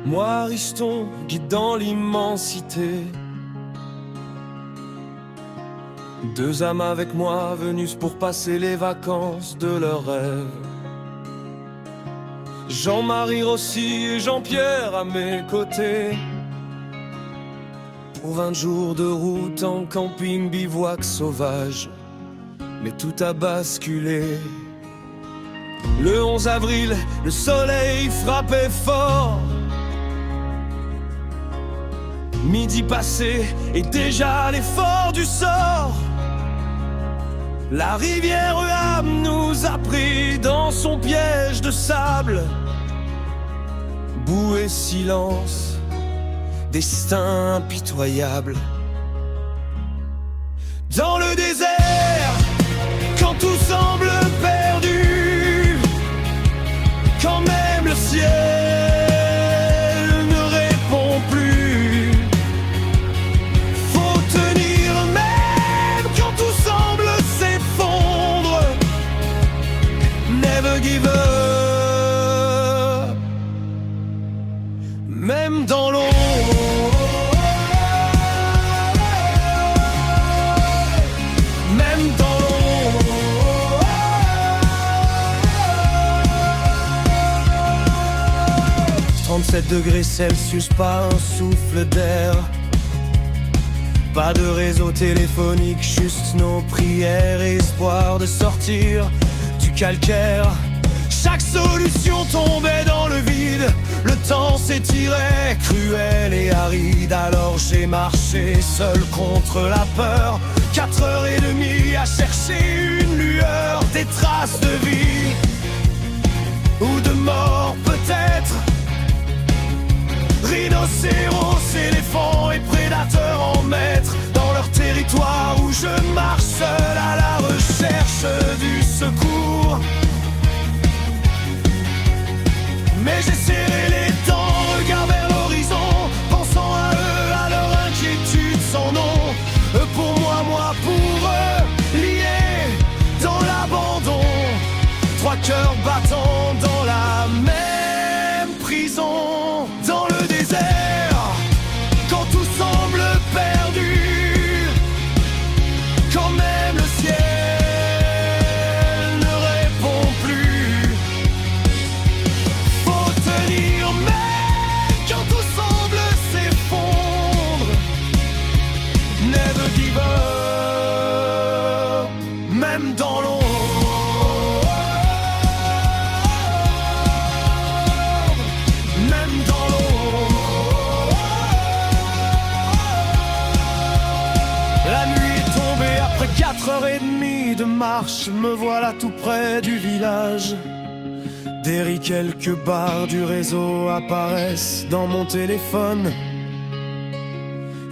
Moi, Ariston, guide dans l'immensité. Deux âmes avec moi, venus pour passer les vacances de leurs rêves. Jean-Marie Rossi et Jean-Pierre à mes côtés. Pour 20 jours de route en camping bivouac sauvage. Mais tout a basculé. Le 11 avril, le soleil frappait fort. Midi passé et déjà l'effort du sort. La rivière Uham nous a pris dans son piège de sable. Boue et silence, destin impitoyable. Dans le désert, quand tout semble perdu, quand même le ciel ne répond plus, faut tenir même quand tout semble s'effondre. Never give up, même dans l'ombre. Même dans l'ombre. 37 degrés Celsius, pas un souffle d'air. Pas de réseau téléphonique, juste nos prières et espoir de sortir du calcaire. Chaque solution tombait dans le vide. Le temps s'étirait, cruel et aride. Alors j'ai marché seul contre la peur. 4h30 à chercher une lueur, des traces de vie ou de mort peut-être. Rhinocéros, éléphants et prédateurs en maître dans leur territoire où je marche seul à la recherche du secours. Mais j'ai serré les dents, regard vers l'horizon, pensant à eux, à leur inquiétude sans nom. Eux pour moi, moi pour eux, liés dans l'abandon. Trois cœurs battants dans la même prison. Dans le désert, quand tout semble perdu, quand même le ciel ne répond plus. Faut tenir même quand tout semble s'effondre. Never give up, même dans l'ombre. Même dans l'ombre. La nuit est tombée après 4h30 de marche. Me voilà tout près du village. Des riz, quelques barres du réseau apparaissent dans mon téléphone.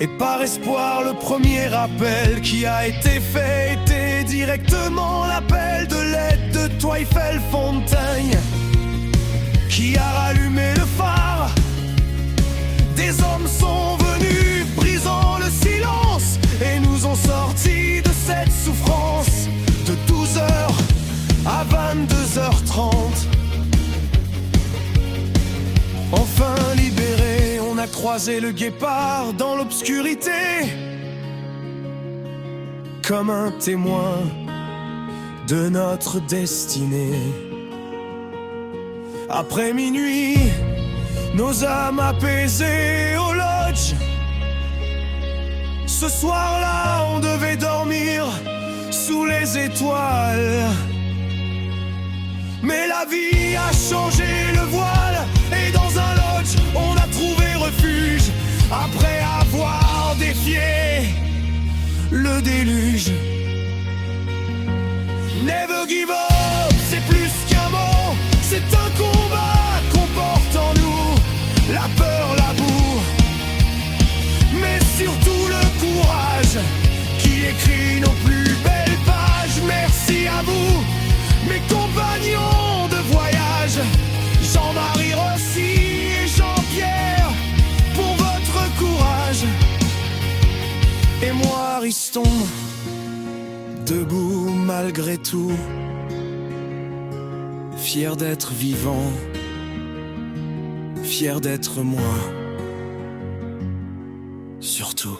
Et par espoir, le premier appel qui a été fait était directement l'appel de l'aide de Twyfell Fontaine, qui a rallumé le phare. Des hommes sont venus, brisant le silence, et nous ont sortis de cette souffrance. De 12h à 22h30. Enfin libéré, on a croisé le guépard dans l'obscurité, comme un témoin de notre destinée. Après minuit, nos âmes apaisées au lodge. Ce soir-là, on devait dormir sous les étoiles. Mais la vie a changé le voile, et dans un lodge, on a trouvé refuge. Après avoir défié le déluge. Never give up, c'est plus qu'un mot, c'est un combat qu'on porte en nous. La peur, la boue, mais surtout le courage qui écrit nos plus belles pages. Merci à vous, mes compagnons de voyage, Jean-Marie Rossi et Jean-Pierre, pour votre courage. Et moi, Ariston, debout malgré tout, fier d'être vivant, fier d'être moi. Surtout.